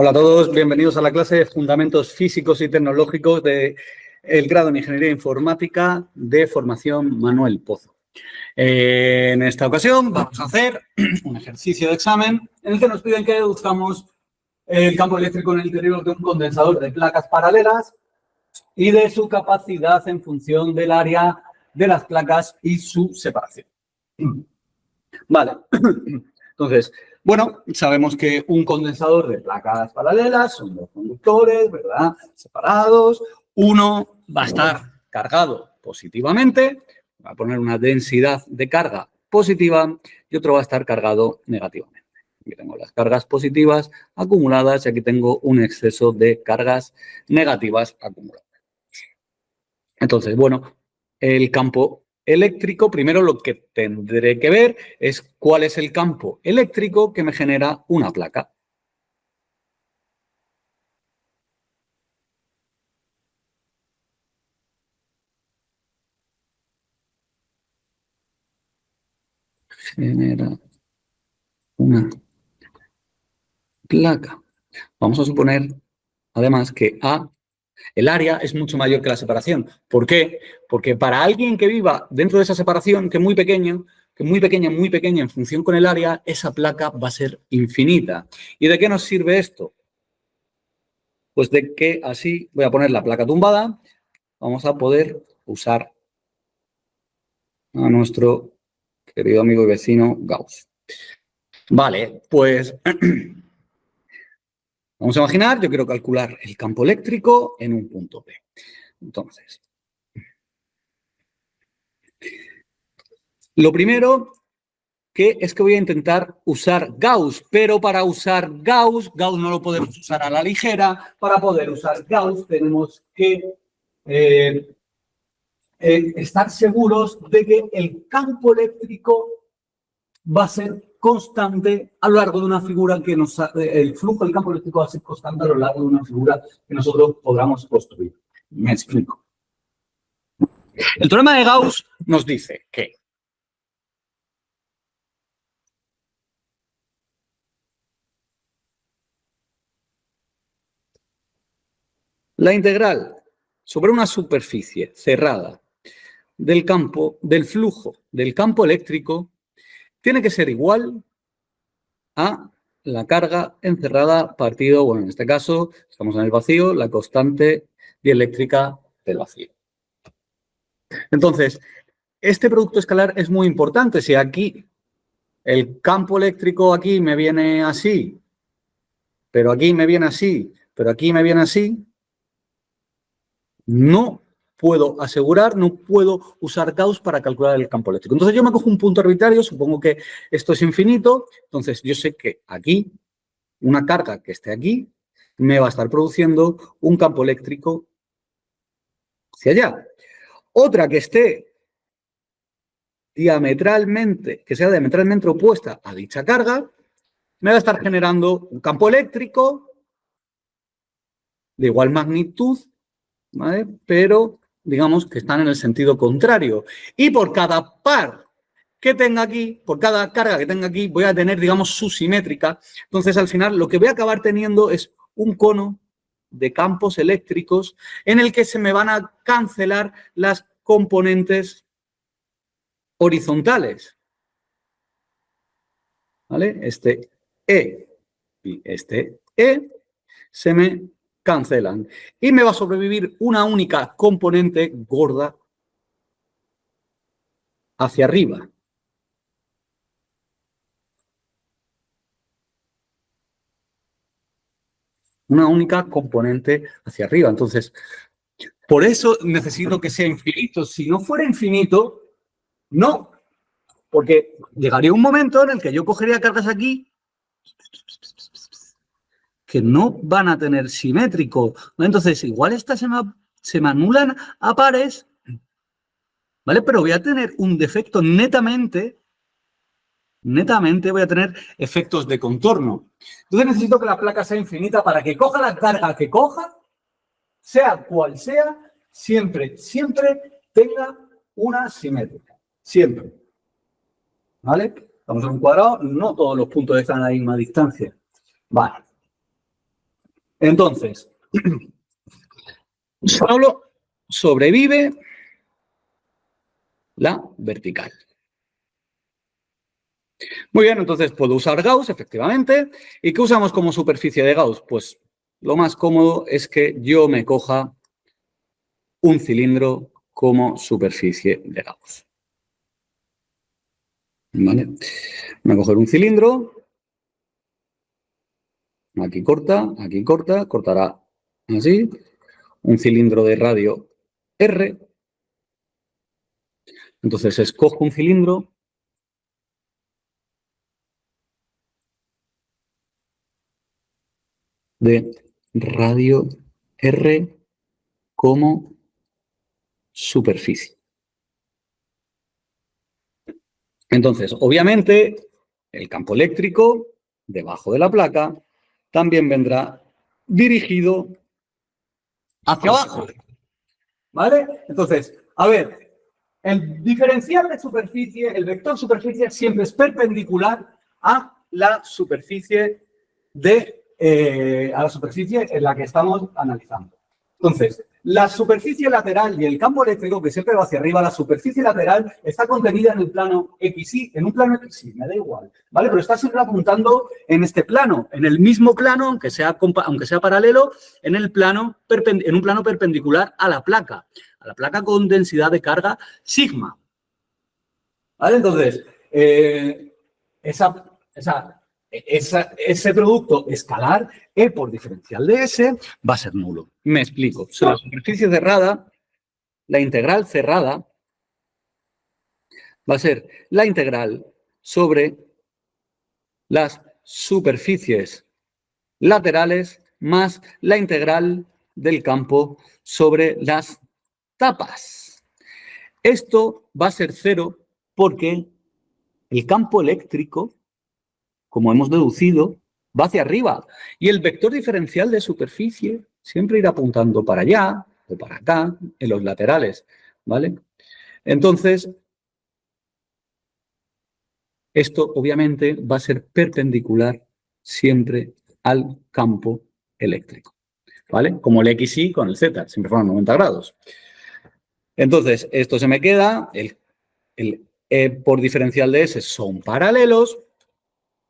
Hola a todos, bienvenidos a la clase de Fundamentos Físicos y Tecnológicos del grado en Ingeniería Informática de Formación Manuel Pozo. En esta ocasión vamos a hacer un ejercicio de examen en el que nos piden que deduzcamos el campo eléctrico en el interior de un condensador de placas paralelas y de su capacidad en función del área de las placas y su separación. Vale, entonces, bueno, sabemos que un condensador de placas paralelas son dos conductores, ¿verdad? Separados. Uno va a estar cargado positivamente, va a poner una densidad de carga positiva y otro va a estar cargado negativamente. Aquí tengo las cargas positivas acumuladas y aquí tengo un exceso de cargas negativas acumuladas. Entonces, bueno, el campo eléctrico, primero lo que tendré que ver es cuál es el campo eléctrico que me genera una placa. Genera una placa. Vamos a suponer, además, que el área es mucho mayor que la separación. ¿Por qué? Porque para alguien que viva dentro de esa separación, que es muy pequeña, muy pequeña en función con el área, esa placa va a ser infinita. ¿Y de qué nos sirve esto? Pues de que así voy a poner la placa tumbada, vamos a poder usar a nuestro querido amigo y vecino Gauss. Vale, pues vamos a imaginar, yo quiero calcular el campo eléctrico en un punto P. Entonces, lo primero es que voy a intentar usar Gauss, pero para usar Gauss no lo podemos usar a la ligera. Para poder usar Gauss tenemos que estar seguros de que el campo eléctrico va a ser constante a lo largo de una figura que el flujo del campo eléctrico va a ser constante a lo largo de una figura que nosotros podamos construir. Me explico. El teorema de Gauss nos dice que la integral sobre una superficie cerrada del flujo del campo eléctrico tiene que ser igual a la carga encerrada partido, bueno, en este caso estamos en el vacío, la constante dieléctrica del vacío. Entonces, este producto escalar es muy importante. Si aquí el campo eléctrico aquí me viene así, pero aquí me viene así, pero aquí me viene así, no puedo asegurar, no puedo usar Gauss para calcular el campo eléctrico. Entonces yo me cojo un punto arbitrario, supongo que esto es infinito, entonces yo sé que aquí, una carga que esté aquí, me va a estar produciendo un campo eléctrico hacia allá. Otra que esté que sea diametralmente opuesta a dicha carga, me va a estar generando un campo eléctrico de igual magnitud, ¿vale? Pero digamos que están en el sentido contrario. Y por cada par que tenga aquí, por cada carga que tenga aquí, voy a tener, digamos, su simétrica. Entonces, al final, lo que voy a acabar teniendo es un cono de campos eléctricos en el que se me van a cancelar las componentes horizontales. ¿Vale? Este E y este E se me cancelan. Y me va a sobrevivir una única componente gorda hacia arriba. Una única componente hacia arriba. Entonces, por eso necesito que sea infinito. Si no fuera infinito, no. Porque llegaría un momento en el que yo cogería cargas aquí que no van a tener simétrico. Entonces, igual estas se me anulan a pares, ¿vale? Pero voy a tener un defecto netamente voy a tener efectos de contorno. Entonces necesito que la placa sea infinita para que coja la carga que coja, sea cual sea, siempre tenga una simétrica. Siempre. ¿Vale? Estamos en un cuadrado, no todos los puntos están a la misma distancia. Vale. Entonces, solo sobrevive la vertical. Muy bien, entonces puedo usar Gauss, efectivamente. ¿Y qué usamos como superficie de Gauss? Pues lo más cómodo es que yo me coja un cilindro como superficie de Gauss. ¿Vale? Voy a coger un cilindro. Aquí corta, cortará así. Un cilindro de radio R. Entonces escojo un cilindro de radio R como superficie. Entonces, obviamente, el campo eléctrico debajo de la placa también vendrá dirigido hacia abajo. ¿Vale? Entonces, a ver, el diferencial de superficie, el vector superficie siempre es perpendicular a la superficie en la que estamos analizando. Entonces, la superficie lateral y el campo eléctrico, que siempre va hacia arriba, la superficie lateral está contenida en el plano XY, en un plano XY, me da igual, ¿vale? Pero está siempre apuntando en este plano, en el mismo plano, aunque sea paralelo, en un plano perpendicular a la placa con densidad de carga sigma. ¿Vale? Entonces, ese producto escalar E por diferencial de S va a ser nulo. Me explico. Sobre la superficie cerrada, la integral cerrada va a ser la integral sobre las superficies laterales más la integral del campo sobre las tapas. Esto va a ser cero porque el campo eléctrico, como hemos deducido, va hacia arriba. Y el vector diferencial de superficie siempre irá apuntando para allá o para acá, en los laterales, ¿vale? Entonces, esto obviamente va a ser perpendicular siempre al campo eléctrico, ¿vale? Como el XY con el Z, siempre fueron 90 grados. Entonces, esto se me queda, el E por diferencial de S son paralelos,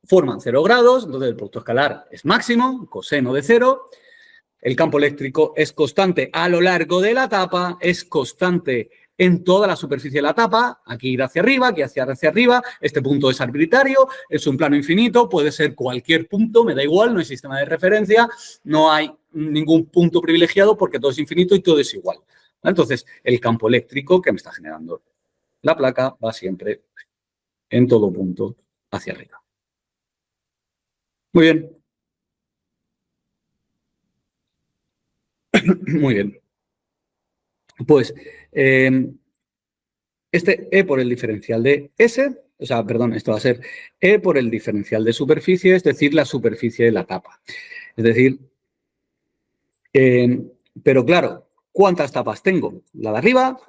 forman 0 grados, entonces el producto escalar es máximo, coseno de 0. El campo eléctrico es constante a lo largo de la tapa, es constante en toda la superficie de la tapa, aquí irá hacia arriba, aquí hacia arriba, este punto es arbitrario, es un plano infinito, puede ser cualquier punto, me da igual, no hay sistema de referencia, no hay ningún punto privilegiado porque todo es infinito y todo es igual. Entonces, el campo eléctrico que me está generando la placa va siempre en todo punto hacia arriba. Muy bien. Muy bien. Pues este E por el diferencial de S, o sea, perdón, esto va a ser E por el diferencial de superficie, es decir, la superficie de la tapa. Es decir, pero claro, ¿cuántas tapas tengo? La de arriba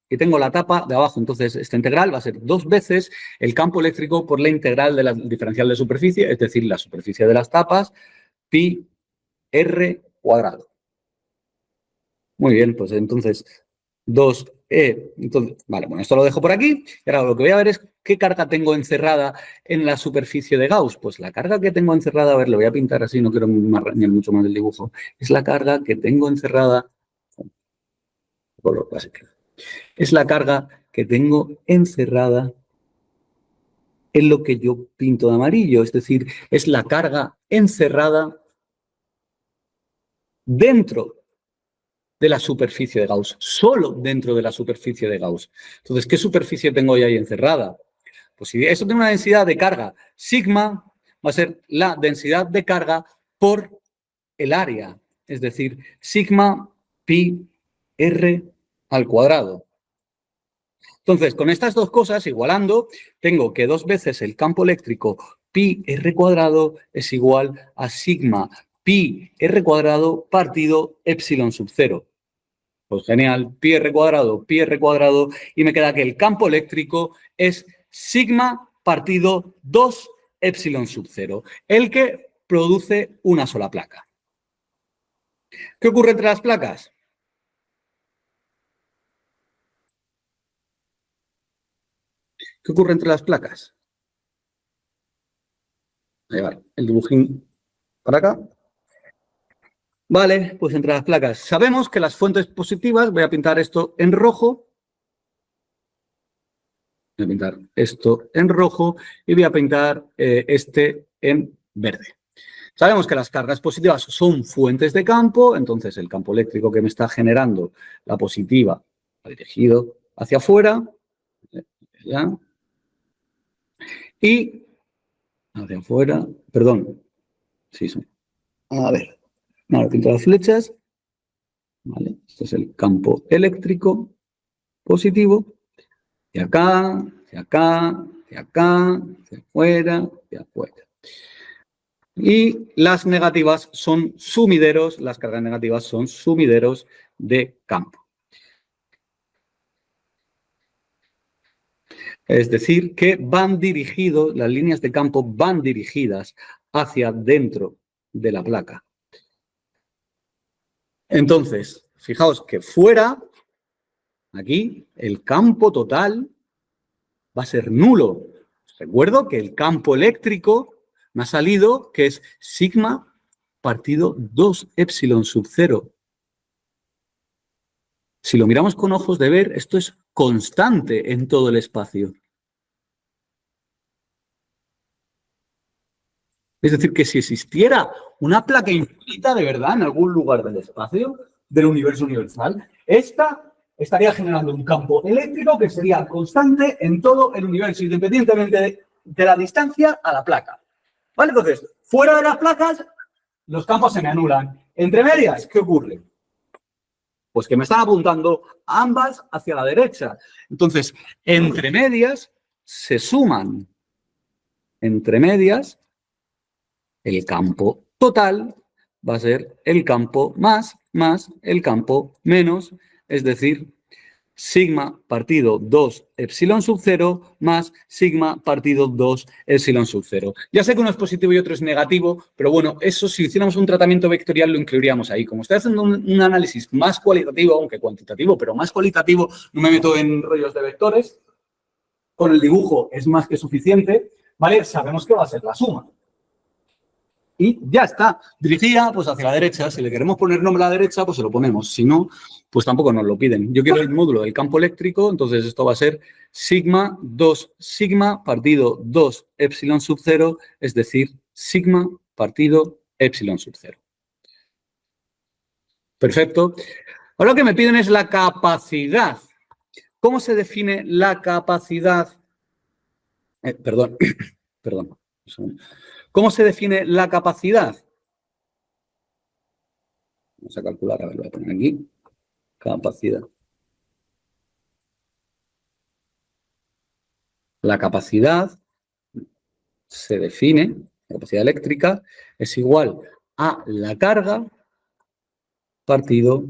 y tengo la tapa de abajo. Entonces, esta integral va a ser 2 veces el campo eléctrico por la integral de la diferencial de superficie, es decir, la superficie de las tapas, pi r cuadrado. Muy bien, pues entonces 2E. Entonces, vale, bueno, esto lo dejo por aquí. Y ahora lo que voy a ver es qué carga tengo encerrada en la superficie de Gauss. Pues la carga que tengo encerrada, a ver, lo voy a pintar así, no quiero arañar mucho más el dibujo. Es la carga que tengo encerrada. Color básico. Es la carga que tengo encerrada en lo que yo pinto de amarillo. Es decir, es la carga encerrada dentro de la superficie de Gauss, solo dentro de la superficie de Gauss. Entonces, ¿qué superficie tengo yo ahí encerrada? Pues si eso tiene una densidad de carga sigma, va a ser la densidad de carga por el área, es decir, sigma pi r al cuadrado. Entonces, con estas dos cosas, igualando, tengo que 2 veces el campo eléctrico pi r cuadrado es igual a sigma pi r cuadrado partido epsilon sub 0. Pues genial, pi r cuadrado, y me queda que el campo eléctrico es sigma partido 2 epsilon sub 0, el que produce una sola placa. ¿Qué ocurre entre las placas? ¿Qué ocurre entre las placas? Voy a llevar el dibujín para acá. Vale, pues entre las placas. Sabemos que las fuentes positivas, voy a pintar esto en rojo. Voy a pintar esto en rojo y voy a pintar este en verde. Sabemos que las cargas positivas son fuentes de campo, entonces el campo eléctrico que me está generando la positiva va dirigido hacia afuera. ¿Ya? Y hacia afuera, perdón, sí, son. A ver, ahora pinto las flechas. ¿Vale? Este es el campo eléctrico positivo. De acá, de acá, de acá, de afuera, de afuera. Y las negativas son sumideros, las cargas negativas son sumideros de campo. Es decir, que van dirigidos, las líneas de campo van dirigidas hacia dentro de la placa. Entonces, fijaos que fuera, aquí, el campo total va a ser nulo. Recuerdo que el campo eléctrico me ha salido que es sigma partido 2 epsilon sub 0. Si lo miramos con ojos de ver, esto es constante en todo el espacio. Es decir, que si existiera una placa infinita de verdad en algún lugar del espacio, del universo universal, esta estaría generando un campo eléctrico que sería constante en todo el universo, independientemente de la distancia a la placa. ¿Vale? Entonces, fuera de las placas, los campos se me anulan. Entre medias, ¿qué ocurre? Pues que me están apuntando ambas hacia la derecha. Entonces, entre medias se suman. Entre medias, el campo total va a ser el campo más el campo menos, es decir, sigma partido 2 epsilon sub 0 más sigma partido 2 epsilon sub 0. Ya sé que uno es positivo y otro es negativo, pero bueno, eso si hiciéramos un tratamiento vectorial lo incluiríamos ahí. Como estoy haciendo un análisis más cualitativo, aunque cuantitativo, pero más cualitativo, no me meto en rollos de vectores, con el dibujo es más que suficiente, ¿vale? Sabemos que va a ser la suma. Y ya está, dirigida pues hacia la derecha. Si le queremos poner nombre a la derecha, pues se lo ponemos. Si no, pues tampoco nos lo piden. Yo quiero el módulo del campo eléctrico, entonces esto va a ser sigma 2 sigma partido 2 epsilon sub 0, es decir, sigma partido epsilon sub 0. Perfecto. Ahora lo que me piden es la capacidad. ¿Cómo se define la capacidad? Perdón. ¿Cómo se define la capacidad? Vamos a calcular, a ver, lo voy a poner aquí. Capacidad. La capacidad se define, la capacidad eléctrica es igual a la carga partido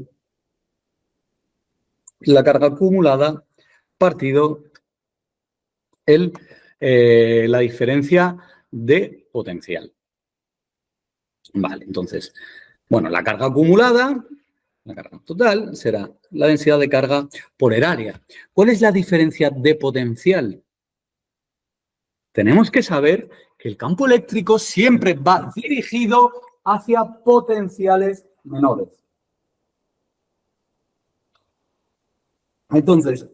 la carga acumulada partido la diferencia de potencial. Vale, entonces, bueno, la carga acumulada, la carga total, será la densidad de carga por el área. ¿Cuál es la diferencia de potencial? Tenemos que saber que el campo eléctrico siempre va dirigido hacia potenciales menores. Entonces,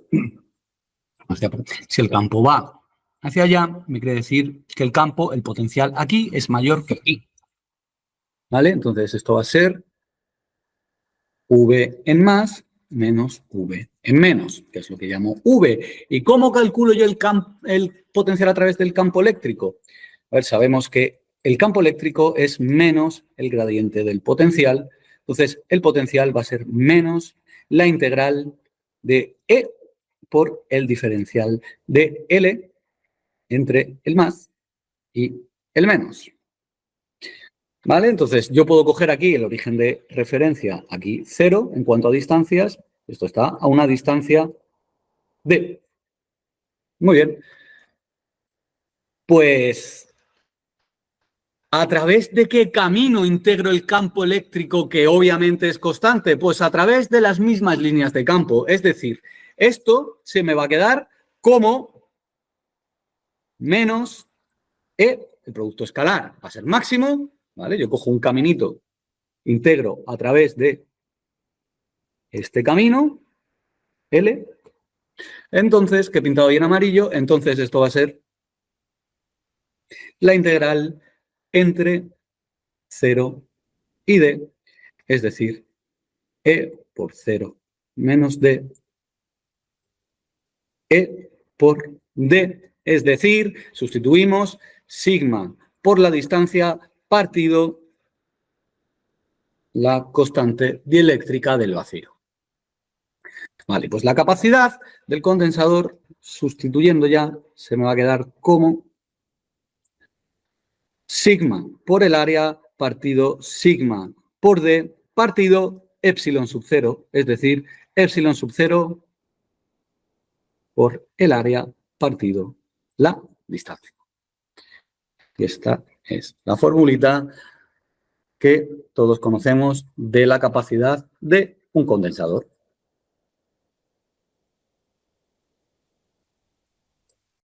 si el campo va hacia allá, me quiere decir que el campo, el potencial aquí es mayor que aquí. ¿Vale? Entonces, esto va a ser V en más menos V en menos, que es lo que llamo V. ¿Y cómo calculo yo el potencial a través del campo eléctrico? A ver, sabemos que el campo eléctrico es menos el gradiente del potencial. Entonces, el potencial va a ser menos la integral de E por el diferencial de L entre el más y el menos. ¿Vale? Entonces, yo puedo coger aquí el origen de referencia, aquí 0 en cuanto a distancias. Esto está a una distancia D. Muy bien. Pues ¿A través de qué camino integro el campo eléctrico que obviamente es constante? Pues a través de las mismas líneas de campo. Es decir, esto se me va a quedar como menos E, el producto escalar va a ser máximo, ¿vale? Yo cojo un caminito, integro a través de este camino, L, entonces, que he pintado ahí en amarillo, entonces esto va a ser la integral entre 0 y D, es decir, E por 0 menos D, E por D, es decir, sustituimos sigma por la distancia partido la constante dieléctrica del vacío. Vale, pues la capacidad del condensador, sustituyendo ya, se me va a quedar como sigma por el área partido sigma por D partido epsilon sub 0, es decir, epsilon sub 0 por el área partido la distancia. Y esta es la formulita que todos conocemos de la capacidad de un condensador.